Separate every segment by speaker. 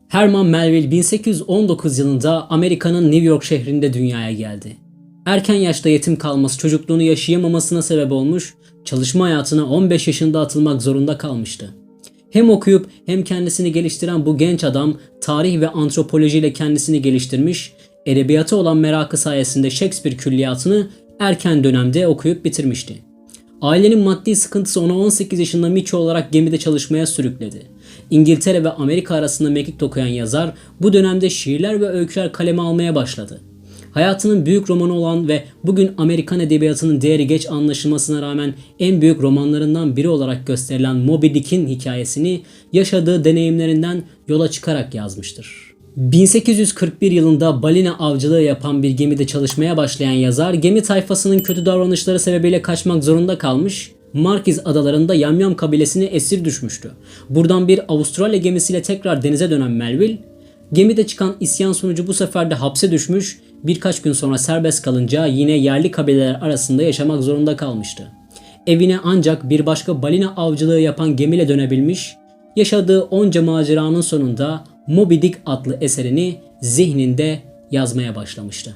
Speaker 1: Herman Melville 1819 yılında Amerika'nın New York şehrinde dünyaya geldi. Erken yaşta yetim kalması çocukluğunu yaşayamamasına sebep olmuş, çalışma hayatına 15 yaşında atılmak zorunda kalmıştı. Hem okuyup hem kendisini geliştiren bu genç adam tarih ve antropolojiyle kendisini geliştirmiş, edebiyata olan merakı sayesinde Shakespeare külliyatını erken dönemde okuyup bitirmişti. Ailenin maddi sıkıntısı onu 18 yaşında miço olarak gemide çalışmaya sürükledi. İngiltere ve Amerika arasında mektup okuyan yazar bu dönemde şiirler ve öyküler kaleme almaya başladı. Hayatının büyük romanı olan ve bugün Amerikan edebiyatının değeri geç anlaşılmasına rağmen en büyük romanlarından biri olarak gösterilen Moby Dick'in hikayesini yaşadığı deneyimlerinden yola çıkarak yazmıştır. 1841 yılında balina avcılığı yapan bir gemide çalışmaya başlayan yazar, gemi tayfasının kötü davranışları sebebiyle kaçmak zorunda kalmış, Marquiz adalarında Yamyam kabilesine esir düşmüştü. Buradan bir Avustralya gemisiyle tekrar denize dönen Melville, gemide çıkan isyan sonucu bu sefer de hapse düşmüş, birkaç gün sonra serbest kalınca yine yerli kabileler arasında yaşamak zorunda kalmıştı. Evine ancak bir başka balina avcılığı yapan gemiyle dönebilmiş, yaşadığı onca maceranın sonunda Moby Dick adlı eserini zihninde yazmaya başlamıştı.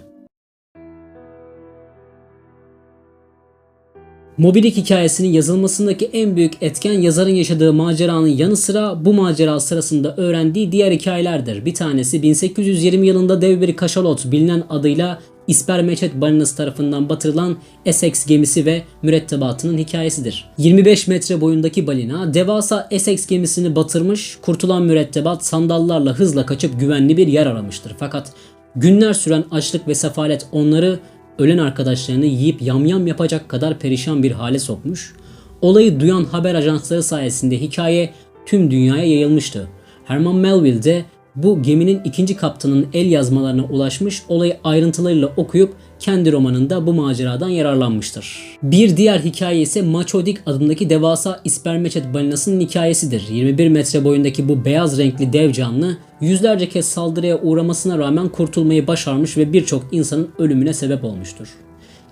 Speaker 1: Moby Dick hikayesinin yazılmasındaki en büyük etken yazarın yaşadığı maceranın yanı sıra bu macera sırasında öğrendiği diğer hikayelerdir. Bir tanesi 1820 yılında dev bir kaşalot bilinen adıyla İspermeçet balinası tarafından batırılan Essex gemisi ve mürettebatının hikayesidir. 25 metre boyundaki balina devasa Essex gemisini batırmış, kurtulan mürettebat sandallarla hızla kaçıp güvenli bir yer aramıştır. Fakat günler süren açlık ve sefalet onları ölen arkadaşlarını yiyip yamyam yapacak kadar perişan bir hale sokmuş. Olayı duyan haber ajansları sayesinde hikaye tüm dünyaya yayılmıştı. Herman Melville de bu geminin ikinci kaptanının el yazmalarına ulaşmış, olayı ayrıntılarıyla okuyup kendi romanında bu maceradan yararlanmıştır. Bir diğer hikaye ise Macho Dick adındaki devasa İspermeçet balinasının hikayesidir. 21 metre boyundaki bu beyaz renkli dev canlı yüzlerce kez saldırıya uğramasına rağmen kurtulmayı başarmış ve birçok insanın ölümüne sebep olmuştur.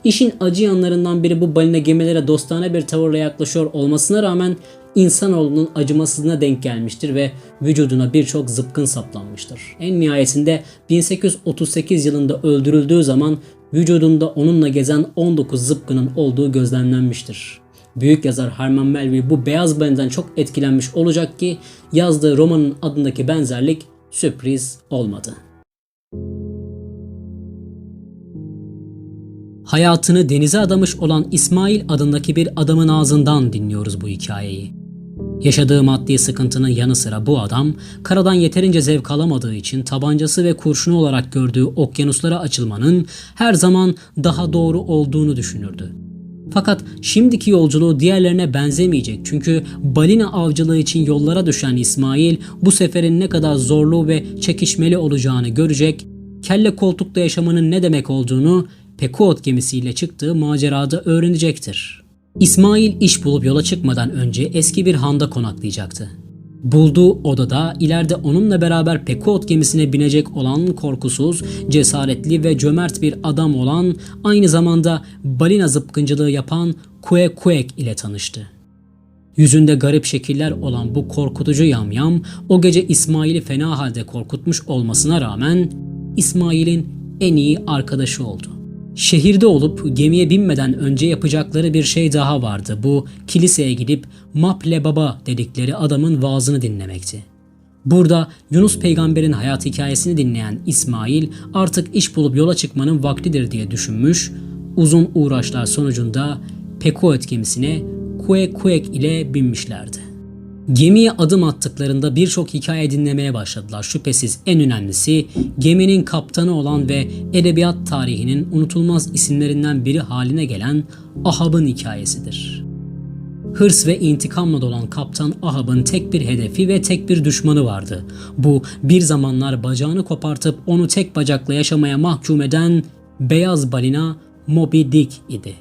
Speaker 1: İşin acı yanlarından biri bu balina gemilere dostane bir tavırla yaklaşıyor olmasına rağmen insanoğlunun acımasızlığına denk gelmiştir ve vücuduna birçok zıpkın saplanmıştır. En nihayetinde 1838 yılında öldürüldüğü zaman vücudunda onunla gezen 19 zıpkının olduğu gözlemlenmiştir. Büyük yazar Herman Melville bu beyaz balineden çok etkilenmiş olacak ki yazdığı romanın adındaki benzerlik sürpriz olmadı. Hayatını denize adamış olan İsmail adındaki bir adamın ağzından dinliyoruz bu hikayeyi. Yaşadığı maddi sıkıntının yanı sıra bu adam, karadan yeterince zevk alamadığı için tabancası ve kurşunu olarak gördüğü okyanuslara açılmanın her zaman daha doğru olduğunu düşünürdü. Fakat şimdiki yolculuğu diğerlerine benzemeyecek, çünkü balina avcılığı için yollara düşen İsmail bu seferin ne kadar zorlu ve çekişmeli olacağını görecek, kelle koltukta yaşamanın ne demek olduğunu Pequot gemisiyle çıktığı macerada öğrenecektir. İsmail iş bulup yola çıkmadan önce eski bir handa konaklayacaktı. Bulduğu odada ileride onunla beraber Pequot gemisine binecek olan korkusuz, cesaretli ve cömert bir adam olan, aynı zamanda balina zıpkıncılığı yapan Queequeg ile tanıştı. Yüzünde garip şekiller olan bu korkutucu yamyam o gece İsmail'i fena halde korkutmuş olmasına rağmen İsmail'in en iyi arkadaşı oldu. Şehirde olup gemiye binmeden önce yapacakları bir şey daha vardı. Bu kiliseye gidip Maple Baba dedikleri adamın vaazını dinlemekti. Burada Yunus peygamberin hayat hikayesini dinleyen İsmail artık iş bulup yola çıkmanın vaktidir diye düşünmüş, uzun uğraşlar sonucunda Pequot gemisine Queequeg ile binmişlerdi. Gemiye adım attıklarında birçok hikaye dinlemeye başladılar. Şüphesiz en önemlisi geminin kaptanı olan ve edebiyat tarihinin unutulmaz isimlerinden biri haline gelen Ahab'ın hikayesidir. Hırs ve intikamla dolan kaptan Ahab'ın tek bir hedefi ve tek bir düşmanı vardı. Bu bir zamanlar bacağını kopartıp onu tek bacakla yaşamaya mahkum eden beyaz balina Moby Dick idi.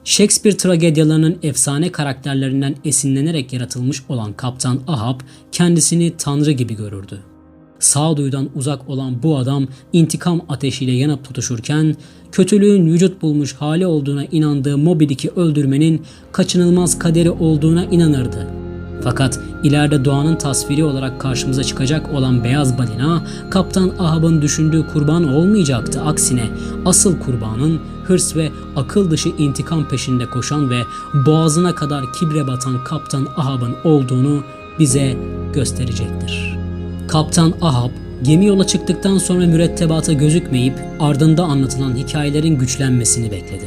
Speaker 1: Shakespeare tragedyalarının efsane karakterlerinden esinlenerek yaratılmış olan Kaptan Ahab kendisini tanrı gibi görürdü. Sağduyudan uzak olan bu adam intikam ateşiyle yanıp tutuşurken kötülüğün vücut bulmuş hali olduğuna inandığı Moby Dick'i öldürmenin kaçınılmaz kaderi olduğuna inanırdı. Fakat ileride doğanın tasviri olarak karşımıza çıkacak olan beyaz balina, Kaptan Ahab'ın düşündüğü kurban olmayacaktı. Aksine asıl kurbanın hırs ve akıl dışı intikam peşinde koşan ve boğazına kadar kibre batan Kaptan Ahab'ın olduğunu bize gösterecektir. Kaptan Ahab, gemi yola çıktıktan sonra mürettebata gözükmeyip ardında anlatılan hikayelerin güçlenmesini bekledi.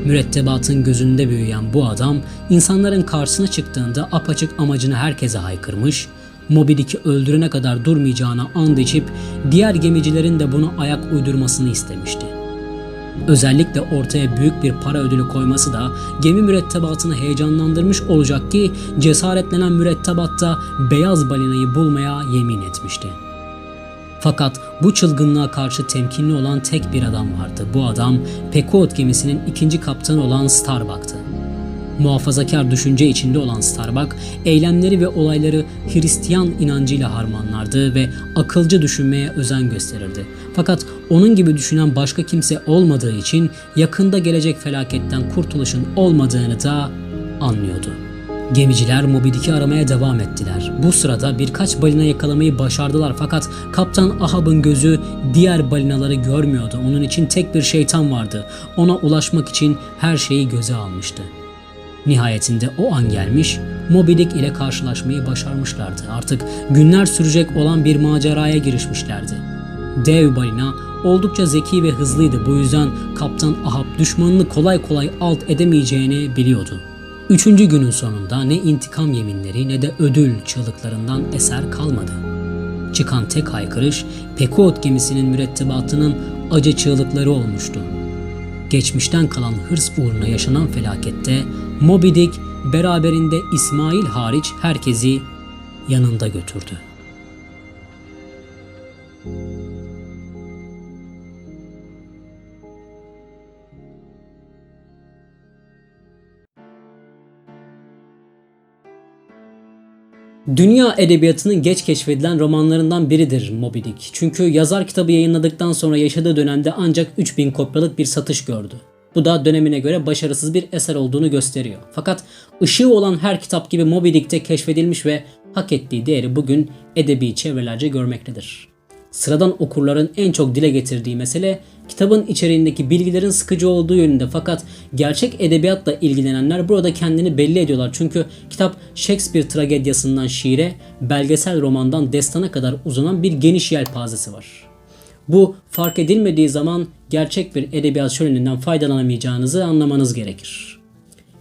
Speaker 1: Mürettebatın gözünde büyüyen bu adam, insanların karşısına çıktığında apaçık amacını herkese haykırmış, Moby Dick'i öldürene kadar durmayacağına and içip diğer gemicilerin de buna ayak uydurmasını istemişti. Özellikle ortaya büyük bir para ödülü koyması da gemi mürettebatını heyecanlandırmış olacak ki cesaretlenen mürettebat da beyaz balinayı bulmaya yemin etmişti. Fakat bu çılgınlığa karşı temkinli olan tek bir adam vardı. Bu adam Pequod gemisinin ikinci kaptanı olan Starbuck'tı. Muhafazakar düşünce içinde olan Starbuck, eylemleri ve olayları Hristiyan inancıyla harmanlardı ve akılcı düşünmeye özen gösterirdi. Fakat onun gibi düşünen başka kimse olmadığı için yakında gelecek felaketten kurtuluşun olmadığını da anlıyordu. Gemiciler Moby Dick'i aramaya devam ettiler. Bu sırada birkaç balina yakalamayı başardılar fakat Kaptan Ahab'ın gözü diğer balinaları görmüyordu. Onun için tek bir şeytan vardı. Ona ulaşmak için her şeyi göze almıştı. Nihayetinde o an gelmiş, Moby Dick ile karşılaşmayı başarmışlardı. Artık günler sürecek olan bir maceraya girişmişlerdi. Dev balina oldukça zeki ve hızlıydı. Bu yüzden Kaptan Ahab düşmanını kolay kolay alt edemeyeceğini biliyordu. Üçüncü günün sonunda ne intikam yeminleri ne de ödül çığlıklarından eser kalmadı. Çıkan tek haykırış Pequod gemisinin mürettebatının acı çığlıkları olmuştu. Geçmişten kalan hırs uğruna yaşanan felakette Moby Dick beraberinde İsmail hariç herkesi yanında götürdü. Dünya edebiyatının geç keşfedilen romanlarından biridir Moby Dick. Çünkü yazar kitabı yayınladıktan sonra yaşadığı dönemde ancak 3000 kopyalık bir satış gördü. Bu da dönemine göre başarısız bir eser olduğunu gösteriyor. Fakat ışığı olan her kitap gibi Moby Dick'te keşfedilmiş ve hak ettiği değeri bugün edebi çevrelerce görmektedir. Sıradan okurların en çok dile getirdiği mesele kitabın içeriğindeki bilgilerin sıkıcı olduğu yönünde, fakat gerçek edebiyatla ilgilenenler burada kendini belli ediyorlar. Çünkü kitap Shakespeare tragedyasından şiire, belgesel romandan destana kadar uzanan bir geniş yelpazesi var. Bu fark edilmediği zaman gerçek bir edebiyat şöleninden faydalanamayacağınızı anlamanız gerekir.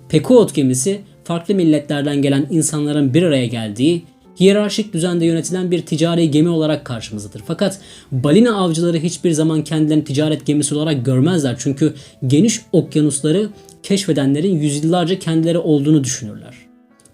Speaker 1: Pequod gemisi farklı milletlerden gelen insanların bir araya geldiği, hiyerarşik düzende yönetilen bir ticari gemi olarak karşımızdadır. Fakat balina avcıları hiçbir zaman kendilerini ticaret gemisi olarak görmezler. Çünkü geniş okyanusları keşfedenlerin yüzyıllarca kendileri olduğunu düşünürler.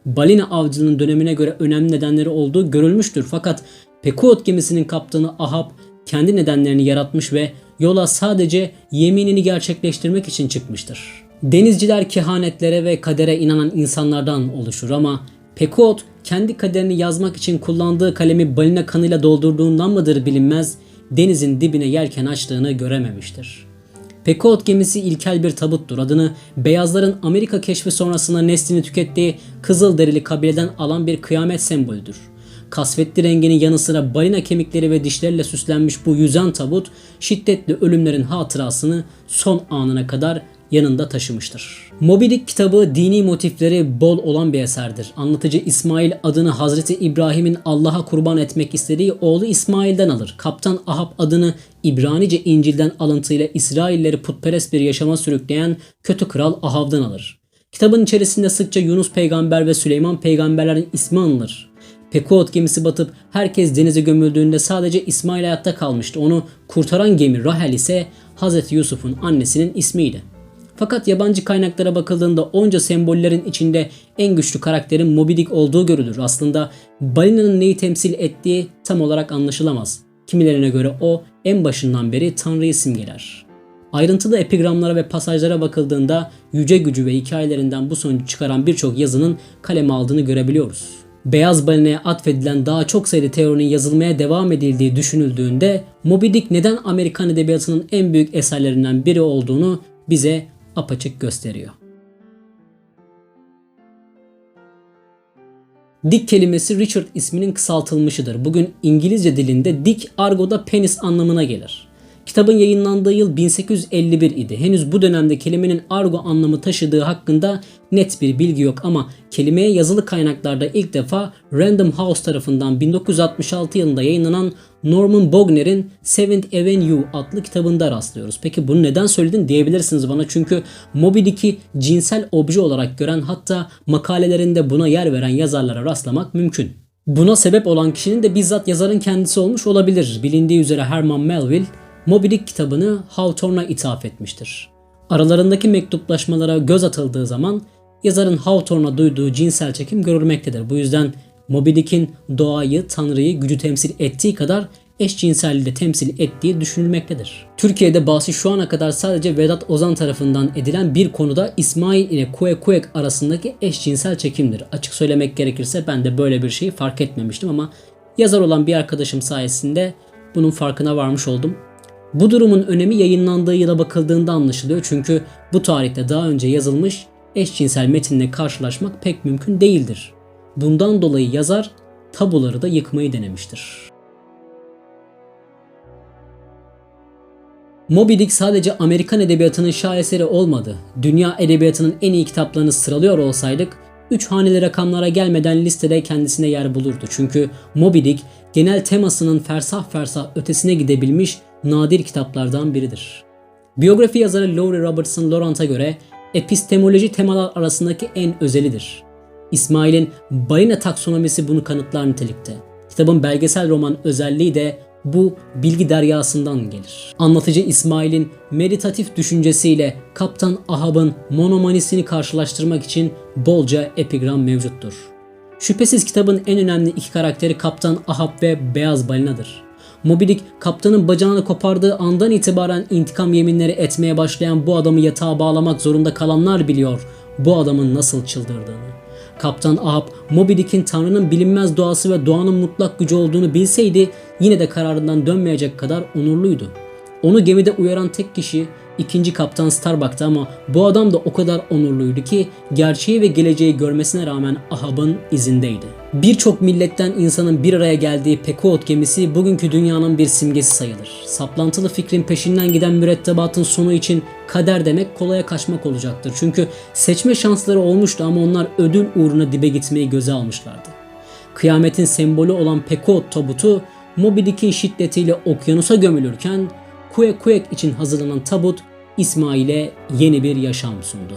Speaker 1: Balina avcılığının dönemine göre önemli nedenleri olduğu görülmüştür. Fakat Pequod gemisinin kaptanı Ahab kendi nedenlerini yaratmış ve yola sadece yeminini gerçekleştirmek için çıkmıştır. Denizciler kehanetlere ve kadere inanan insanlardan oluşur ama Pequod kendi kaderini yazmak için kullandığı kalemi balina kanıyla doldurduğundan mıdır bilinmez, denizin dibine yelken açtığını görememiştir. Pequod gemisi ilkel bir tabuttur. Adını beyazların Amerika keşfi sonrasında neslini tükettiği Kızılderili kabileden alan bir kıyamet sembolüdür. Kasvetli renginin yanı sıra balina kemikleri ve dişleriyle süslenmiş bu yüzen tabut, şiddetli ölümlerin hatırasını son anına kadar yanında taşımıştır. Moby Dick kitabı dini motifleri bol olan bir eserdir. Anlatıcı İsmail adını Hazreti İbrahim'in Allah'a kurban etmek istediği oğlu İsmail'den alır. Kaptan Ahab adını İbranice İncil'den alıntıyla İsrailleri putperest bir yaşama sürükleyen kötü kral Ahav'dan alır. Kitabın içerisinde sıkça Yunus peygamber ve Süleyman peygamberlerin ismi anılır. Pequod gemisi batıp herkes denize gömüldüğünde sadece İsmail hayatta kalmıştı. Onu kurtaran gemi Rahel ise Hazreti Yusuf'un annesinin ismiydi. Fakat yabancı kaynaklara bakıldığında onca sembollerin içinde en güçlü karakterin Moby Dick olduğu görülür. Aslında balinanın neyi temsil ettiği tam olarak anlaşılamaz. Kimilerine göre o en başından beri Tanrı'yı simgeler. Ayrıntılı epigramlara ve pasajlara bakıldığında yüce gücü ve hikayelerinden bu sonucu çıkaran birçok yazının kaleme aldığını görebiliyoruz. Beyaz balinaya atfedilen daha çok sayıda teorinin yazılmaya devam edildiği düşünüldüğünde Moby Dick neden Amerikan edebiyatının en büyük eserlerinden biri olduğunu bize apaçık gösteriyor. Dick kelimesi Richard isminin kısaltılmışıdır. Bugün İngilizce dilinde Dick argoda penis anlamına gelir. Kitabın yayınlandığı yıl 1851 idi. Henüz bu dönemde kelimenin argo anlamı taşıdığı hakkında net bir bilgi yok ama kelimeye yazılı kaynaklarda ilk defa Random House tarafından 1966 yılında yayınlanan Norman Bogner'in Seventh Avenue adlı kitabında rastlıyoruz. Peki bunu neden söyledin diyebilirsiniz bana, çünkü Moby Dick'i cinsel obje olarak gören, hatta makalelerinde buna yer veren yazarlara rastlamak mümkün. Buna sebep olan kişinin de bizzat yazarın kendisi olmuş olabilir. Bilindiği üzere Herman Melville Moby Dick kitabını Hawthorne'a ithaf etmiştir. Aralarındaki mektuplaşmalara göz atıldığı zaman yazarın Hawthorne'a duyduğu cinsel çekim görülmektedir. Bu yüzden Moby Dick'in doğayı, tanrıyı, gücü temsil ettiği kadar eşcinselliği de temsil ettiği düşünülmektedir. Türkiye'de bahsi şu ana kadar sadece Vedat Ozan tarafından edilen bir konuda İsmail ile Kuekuek arasındaki eşcinsel çekimdir. Açık söylemek gerekirse ben de böyle bir şeyi fark etmemiştim ama yazar olan bir arkadaşım sayesinde bunun farkına varmış oldum. Bu durumun önemi yayınlandığı yıla bakıldığında anlaşılıyor, çünkü bu tarihte daha önce yazılmış eşcinsel metinle karşılaşmak pek mümkün değildir. Bundan dolayı yazar tabuları da yıkmayı denemiştir. Moby Dick sadece Amerikan edebiyatının şaheseri olmadı. Dünya edebiyatının en iyi kitaplarını sıralıyor olsaydık 3 haneli rakamlara gelmeden listede kendisine yer bulurdu. Çünkü Moby Dick genel temasının fersah fersah ötesine gidebilmiş nadir kitaplardan biridir. Biyografi yazarı Laurie Robertson Laurent'a göre epistemoloji temalar arasındaki en özelidir. İsmail'in balina taksonomisi bunu kanıtlar nitelikte. Kitabın belgesel roman özelliği de bu bilgi deryasından gelir. Anlatıcı İsmail'in meditatif düşüncesiyle Kaptan Ahab'ın monomanisini karşılaştırmak için bolca epigram mevcuttur. Şüphesiz kitabın en önemli iki karakteri Kaptan Ahab ve Beyaz Balina'dır. Moby Dick, kaptanın bacağını kopardığı andan itibaren intikam yeminleri etmeye başlayan bu adamı yatağa bağlamak zorunda kalanlar biliyor bu adamın nasıl çıldırdığını. Kaptan Ahab, Moby Dick'in Tanrı'nın bilinmez doğası ve doğanın mutlak gücü olduğunu bilseydi yine de kararından dönmeyecek kadar onurluydu. Onu gemide uyaran tek kişi 2. Kaptan Starbuck'tı ama bu adam da o kadar onurluydu ki gerçeği ve geleceği görmesine rağmen Ahab'ın izindeydi. Birçok milletten insanın bir araya geldiği Pequot gemisi bugünkü dünyanın bir simgesi sayılır. Saplantılı fikrin peşinden giden mürettebatın sonu için kader demek kolaya kaçmak olacaktır. Çünkü seçme şansları olmuştu ama onlar ödül uğruna dibe gitmeyi göze almışlardı. Kıyametin sembolü olan Pequot tabutu Moby Dick'in şiddetiyle okyanusa gömülürken Kuekuek için hazırlanan tabut İsmail'e yeni bir yaşam sundu.